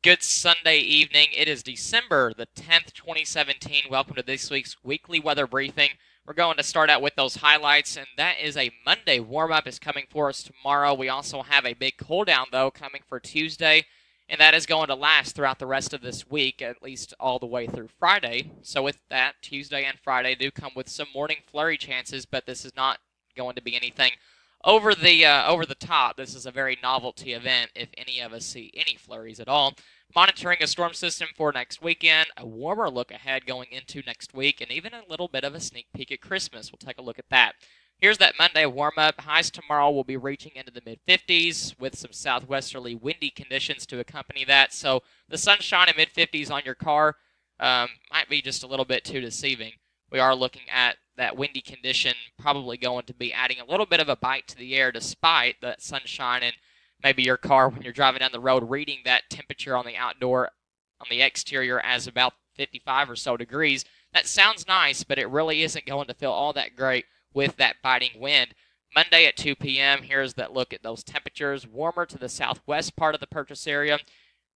Good Sunday evening. It is December the 10th, 2017. Welcome to this week's weekly weather briefing. We're going to start out with those highlights, and that is a Monday warm-up is coming for us tomorrow. We also have a big cool-down, though, coming for Tuesday, and that is going to last throughout the rest of this week, at least all the way through Friday. So with that, Tuesday and Friday do come with some morning flurry chances, but this is not going to be anything over the top. This is a very novelty event if any of us see any flurries at all. Monitoring a storm system for next weekend, a warmer look ahead going into next week, and even a little bit of a sneak peek at Christmas. We'll take a look at that. Here's that Monday warm up. Highs tomorrow will be reaching into the mid 50s with some southwesterly windy conditions to accompany that. So the sunshine and mid 50s on your car might be just a little bit too deceiving. We are looking at that windy condition probably going to be adding a little bit of a bite to the air despite that sunshine and maybe your car when you're driving down the road reading that temperature on the exterior as about 55 or so degrees. That sounds nice, but it really isn't going to feel all that great with that biting wind. Monday at 2 p.m., here's that look at those temperatures. Warmer to the southwest part of the purchase area,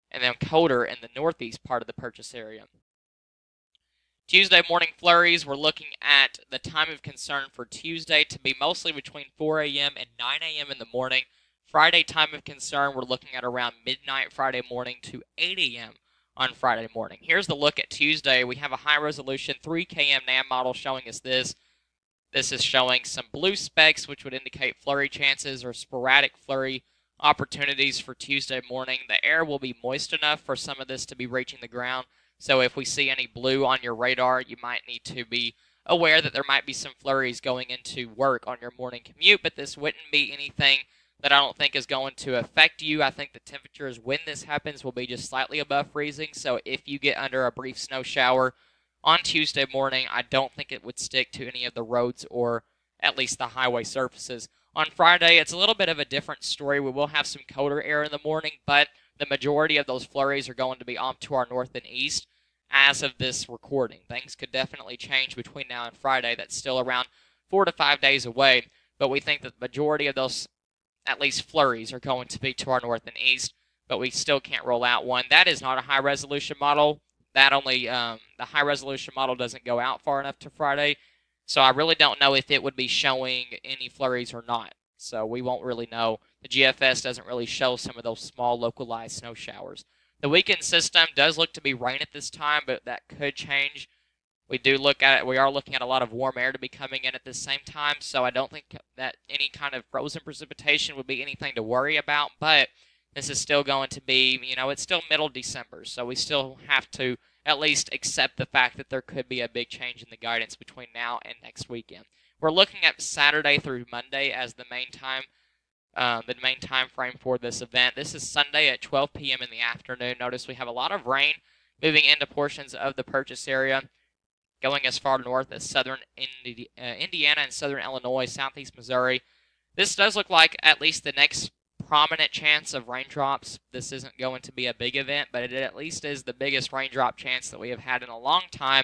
and then colder in the northeast part of the purchase area. Tuesday morning flurries, we're looking at the time of concern for Tuesday to be mostly between 4 a.m. and 9 a.m. in the morning. Friday time of concern, we're looking at around midnight Friday morning to 8 a.m. on Friday morning. Here's the look at Tuesday. We have a high-resolution 3 km NAM model showing us this. This is showing some blue specks, which would indicate flurry chances or sporadic flurry opportunities for Tuesday morning. The air will be moist enough for some of this to be reaching the ground. So if we see any blue on your radar, you might need to be aware that there might be some flurries going into work on your morning commute, but this wouldn't be anything that I don't think is going to affect you. I think the temperatures when this happens will be just slightly above freezing. So if you get under a brief snow shower on Tuesday morning, I don't think it would stick to any of the roads or at least the highway surfaces. On Friday, it's a little bit of a different story. We will have some colder air in the morning, but the majority of those flurries are going to be off to our north and east as of this recording. Things could definitely change between now and Friday. That's still around 4 to 5 days away, but we think that the majority of those, at least flurries, are going to be to our north and east, but we still can't roll out one. That is not a high-resolution model. That only the high-resolution model doesn't go out far enough to Friday, so I really don't know if it would be showing any flurries or not. So we won't really know. The GFS doesn't really show some of those small localized snow showers. The weekend system does look to be rain at this time, but that could change. We are looking at a lot of warm air to be coming in at the same time, so I don't think that any kind of frozen precipitation would be anything to worry about, but this is still going to be, it's still middle December, so we still have to at least accept the fact that there could be a big change in the guidance between now and next weekend. We're looking at Saturday through Monday as the main time frame for this event. This is Sunday at 12 p.m. in the afternoon. Notice we have a lot of rain moving into portions of the purchase area, going as far north as southern Indiana and southern Illinois, southeast Missouri. This does look like at least the next prominent chance of raindrops. This isn't going to be a big event, but it at least is the biggest raindrop chance that we have had in a long time.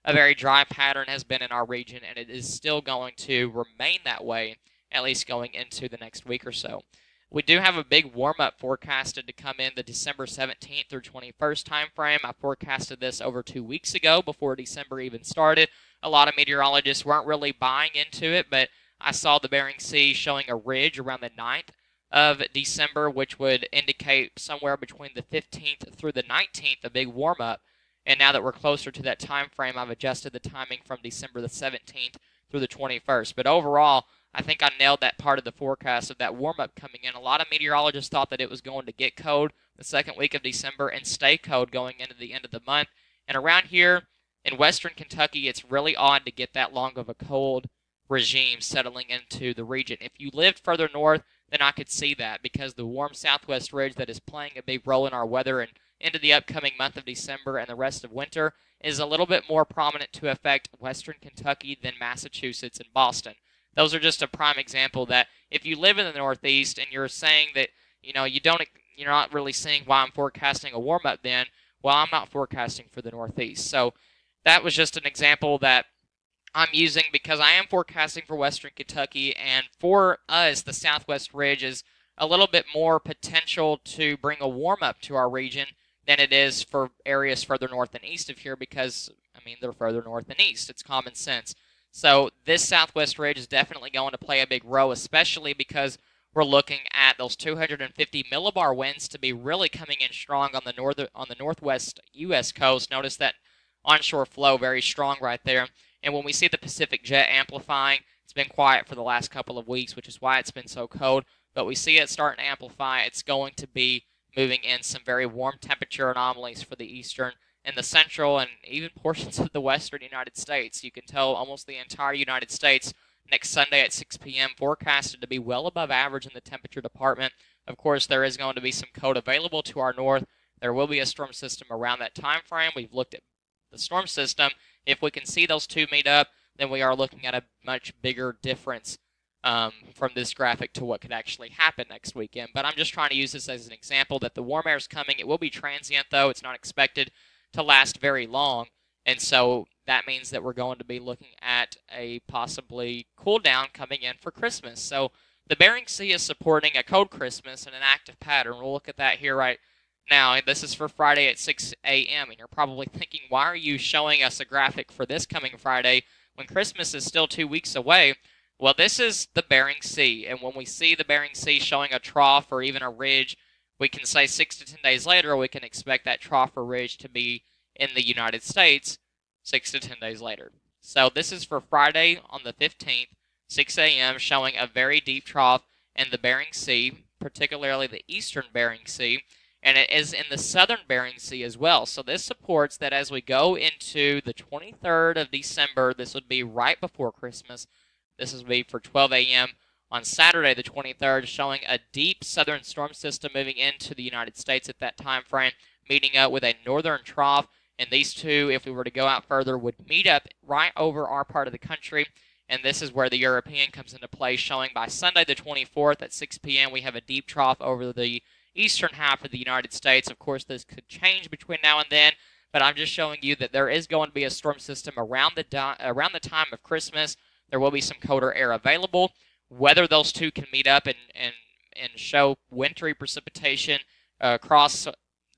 A very dry pattern has been in our region, and it is still going to remain that way, at least going into the next week or so. We do have a big warm-up forecasted to come in the December 17th through 21st time frame. I forecasted this over 2 weeks ago before December even started. A lot of meteorologists weren't really buying into it, but I saw the Bering Sea showing a ridge around the 9th of December, which would indicate somewhere between the 15th through the 19th, a big warm-up. And now that we're closer to that time frame, I've adjusted the timing from December the 17th through the 21st. But overall, I think I nailed that part of the forecast of that warm-up coming in. A lot of meteorologists thought that it was going to get cold the second week of December and stay cold going into the end of the month. And around here in western Kentucky, it's really odd to get that long of a cold regime settling into the region. If you lived further north, then I could see that because the warm southwest ridge that is playing a big role in our weather and into the upcoming month of December and the rest of winter is a little bit more prominent to affect western Kentucky than Massachusetts and Boston. Those are just a prime example that if you live in the Northeast and you're saying that you're not really seeing why I'm forecasting a warm up, then well, I'm not forecasting for the Northeast. So that was just an example that I'm using because I am forecasting for Western Kentucky, and for us, the Southwest Ridge is a little bit more potential to bring a warm up to our region than it is for areas further north and east of here because, I mean, they're further north and east. It's common sense. So this southwest ridge is definitely going to play a big role, especially because we're looking at those 250 millibar winds to be really coming in strong on the northwest U.S. coast. Notice that onshore flow very strong right there. And when we see the Pacific jet amplifying, it's been quiet for the last couple of weeks, which is why it's been so cold. But we see it starting to amplify. It's going to be moving in some very warm temperature anomalies for the eastern and the central and even portions of the western United States. You can tell almost the entire United States next Sunday at 6 p.m. forecasted to be well above average in the temperature department. Of course, there is going to be some cold available to our north. There will be a storm system around that time frame. We've looked at the storm system. If we can see those two meet up, then we are looking at a much bigger difference from this graphic to what could actually happen next weekend. But I'm just trying to use this as an example that the warm air is coming. It will be transient, though. It's not expected to last very long. And so that means that we're going to be looking at a possibly cool down coming in for Christmas. So the Bering Sea is supporting a cold Christmas and an active pattern. We'll look at that here right now. This is for Friday at 6 a.m. And you're probably thinking, why are you showing us a graphic for this coming Friday when Christmas is still 2 weeks away? Well, this is the Bering Sea, and when we see the Bering Sea showing a trough or even a ridge, we can say 6 to 10 days later, we can expect that trough or ridge to be in the United States 6 to 10 days later. So this is for Friday on the 15th, 6 a.m., showing a very deep trough in the Bering Sea, particularly the eastern Bering Sea, and it is in the southern Bering Sea as well. So this supports that as we go into the 23rd of December, this would be right before Christmas. This will be for 12 a.m. on Saturday the 23rd, showing a deep southern storm system moving into the United States at that time frame, meeting up with a northern trough. And these two, if we were to go out further, would meet up right over our part of the country. And this is where the European comes into play, showing by Sunday the 24th at 6 p.m. we have a deep trough over the eastern half of the United States. Of course, this could change between now and then, but I'm just showing you that there is going to be a storm system around the time of Christmas. There will be some colder air available. Whether those two can meet up and show wintry precipitation across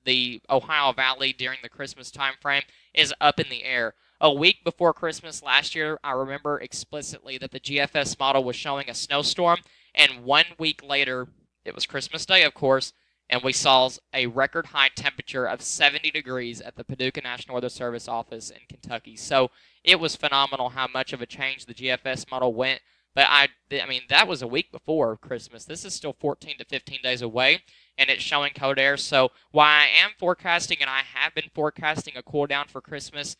the Ohio Valley during the Christmas time frame is up in the air. A week before Christmas last year, I remember explicitly that the GFS model was showing a snowstorm, and 1 week later, it was Christmas Day, of course, and we saw a record high temperature of 70 degrees at the Paducah National Weather Service office in Kentucky. So it was phenomenal how much of a change the GFS model went. But I mean, that was a week before Christmas. This is still 14 to 15 days away, and it's showing cold air. So while I am forecasting, and I have been forecasting a cool down for Christmas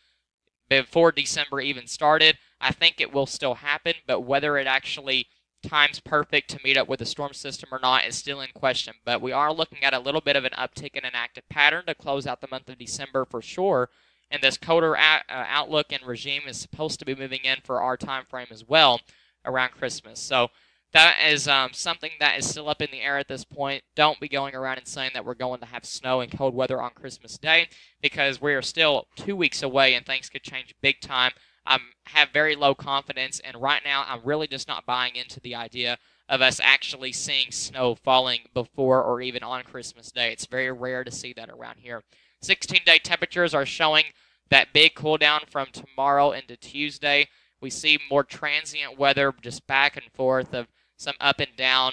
before December even started, I think it will still happen. But whether it actually times perfect to meet up with the storm system or not is still in question. But we are looking at a little bit of an uptick in an active pattern to close out the month of December for sure. And this colder outlook and regime is supposed to be moving in for our time frame as well around Christmas. So that is something that is still up in the air at this point. Don't be going around and saying that we're going to have snow and cold weather on Christmas Day, because we are still 2 weeks away and things could change big time. I have very low confidence, and right now I'm really just not buying into the idea of us actually seeing snow falling before or even on Christmas Day. It's very rare to see that around here. 16-day temperatures are showing that big cool down from tomorrow into Tuesday. We see more transient weather just back and forth of some up and down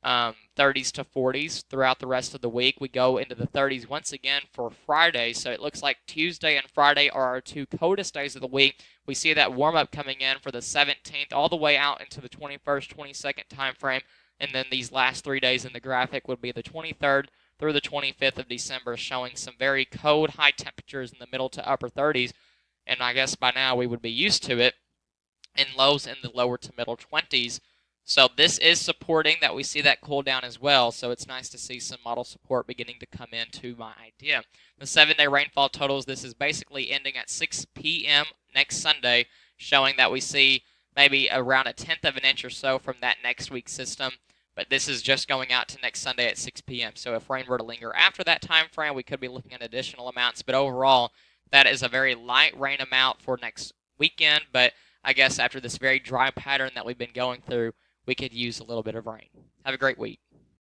30s to 40s throughout the rest of the week. We go into the 30s once again for Friday, so it looks like Tuesday and Friday are our two coldest days of the week. We see that warm-up coming in for the 17th all the way out into the 21st, 22nd time frame, and then these last 3 days in the graphic would be the 23rd through the 25th of December, showing some very cold high temperatures in the middle to upper 30s, and I guess by now we would be used to it, and lows in the lower to middle 20s. So this is supporting that we see that cool down as well. So it's nice to see some model support beginning to come into my idea. The 7-day rainfall totals, this is basically ending at 6 p.m. next Sunday, showing that we see maybe around 1/10 of an inch or so from that next week's system. But this is just going out to next Sunday at 6 p.m. So if rain were to linger after that time frame, we could be looking at additional amounts. But overall, that is a very light rain amount for next weekend. But I guess after this very dry pattern that we've been going through, we could use a little bit of rain. Have a great week.